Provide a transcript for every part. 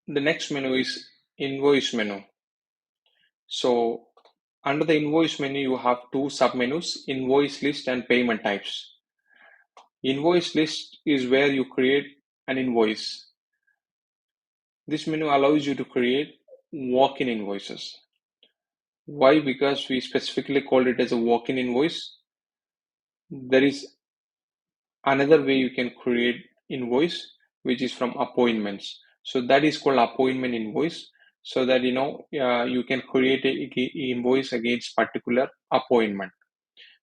the next menu is invoice menu. So under the invoice menu, you have two sub-menus, invoice list and payment types. Invoice list is where you create an invoice. This menu allows you to create walk-in invoices. Why? Because we specifically called it as a walk-in invoice. There is another way you can create invoice, which is from appointments. So that is called appointment invoice. So that you can create a invoice against particular appointment.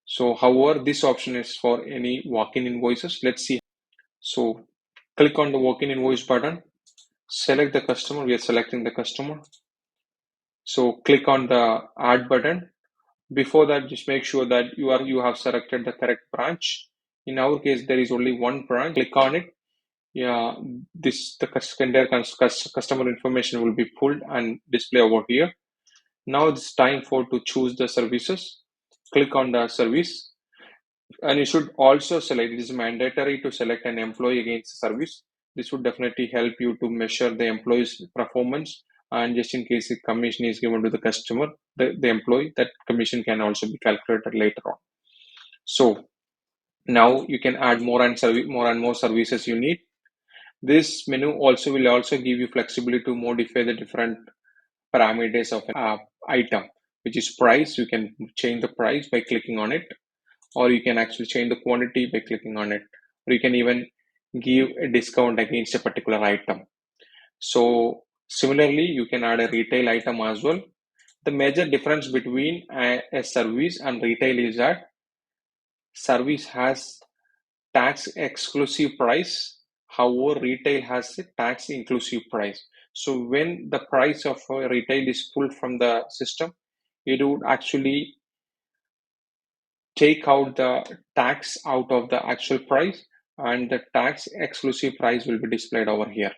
So however, this option is for any walk-in invoices. Let's see. So click on the walk-in invoice button, select the customer. We are selecting the customer. So click on the add button. Before that, just make sure that you have selected the correct branch. In our case, there is only one branch. Click on it. Yeah, the secondary customer information will be pulled and display over here. Now it's time to choose the services. Click on the service, and you should also select. It is mandatory to select an employee against the service. This would definitely help you to measure the employee's performance, and just in case the commission is given to the customer, the employee, that commission can also be calculated later on. So now you can add more and more services you need. This menu will also give you flexibility to modify the different parameters of an item, which is price. You can change the price by clicking on it, or you can actually change the quantity by clicking on it, or you can even give a discount against a particular item. So similarly, you can add a retail item as well. The major difference between a service and retail is that service has tax exclusive price. However, retail has a tax inclusive price. So when the price of retail is pulled from the system, it would actually take out the tax out of the actual price, and the tax exclusive price will be displayed over here.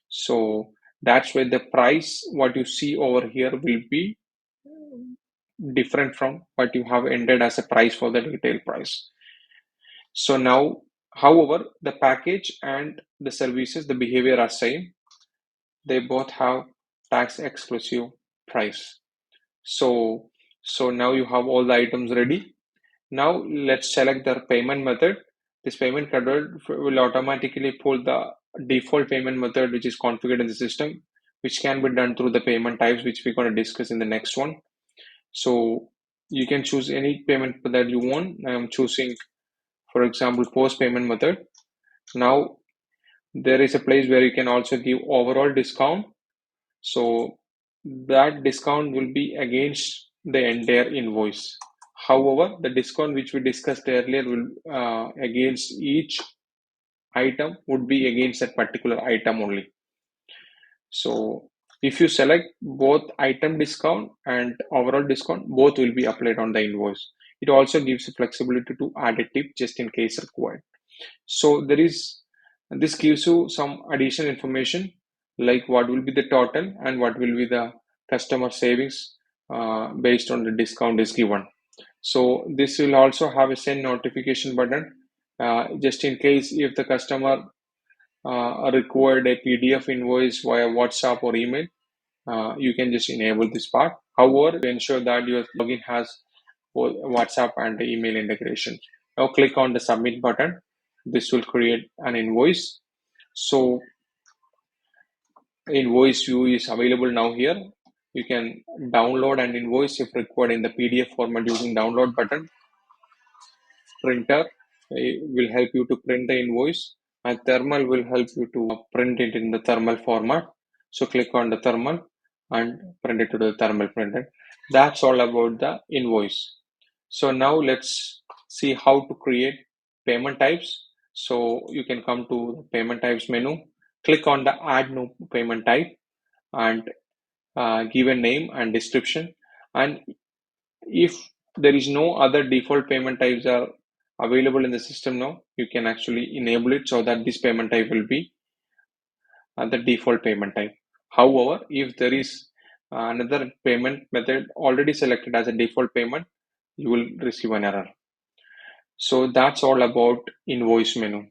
So that's where the price, what you see over here, will be different from what you have entered as a price for the retail price. So now, however, the package and the services, the behavior are same. They both have tax exclusive price. So now you have all the items ready. Now let's select the payment method. This payment method will automatically pull the default payment method which is configured in the system, which can be done through the payment types, which we're going to discuss in the next one. So you can choose any payment that you want. I'm choosing, for example, post payment method. Now there is a place where you can also give overall discount. So that discount will be against the entire invoice. However, the discount which we discussed earlier will against each item would be against that particular item only. So if you select both item discount and overall discount, both will be applied on the invoice. It also gives you flexibility to add a tip just in case required. So this gives you some additional information like what will be the total and what will be the customer savings based on the discount is given. So this will also have a send notification button just in case if the customer required a PDF invoice via WhatsApp or email, you can just enable this part. However, to ensure that your login has both WhatsApp and the email integration. Now click on the submit button. This will create an invoice. So invoice view is available now here. You can download an invoice if required in the PDF format using download button. Printer will help you to print the invoice, and thermal will help you to print it in the thermal format. So click on the thermal and print it to the thermal printer. That's all about the invoice. So now let's see how to create payment types. So you can come to the payment types menu, click on the add new payment type, and give a name and description. And if there is no other default payment types are available in the system now, you can actually enable it so that this payment type will be the default payment type. However, if there is another payment method already selected as a default payment, you will receive an error. So that's all about invoice menu.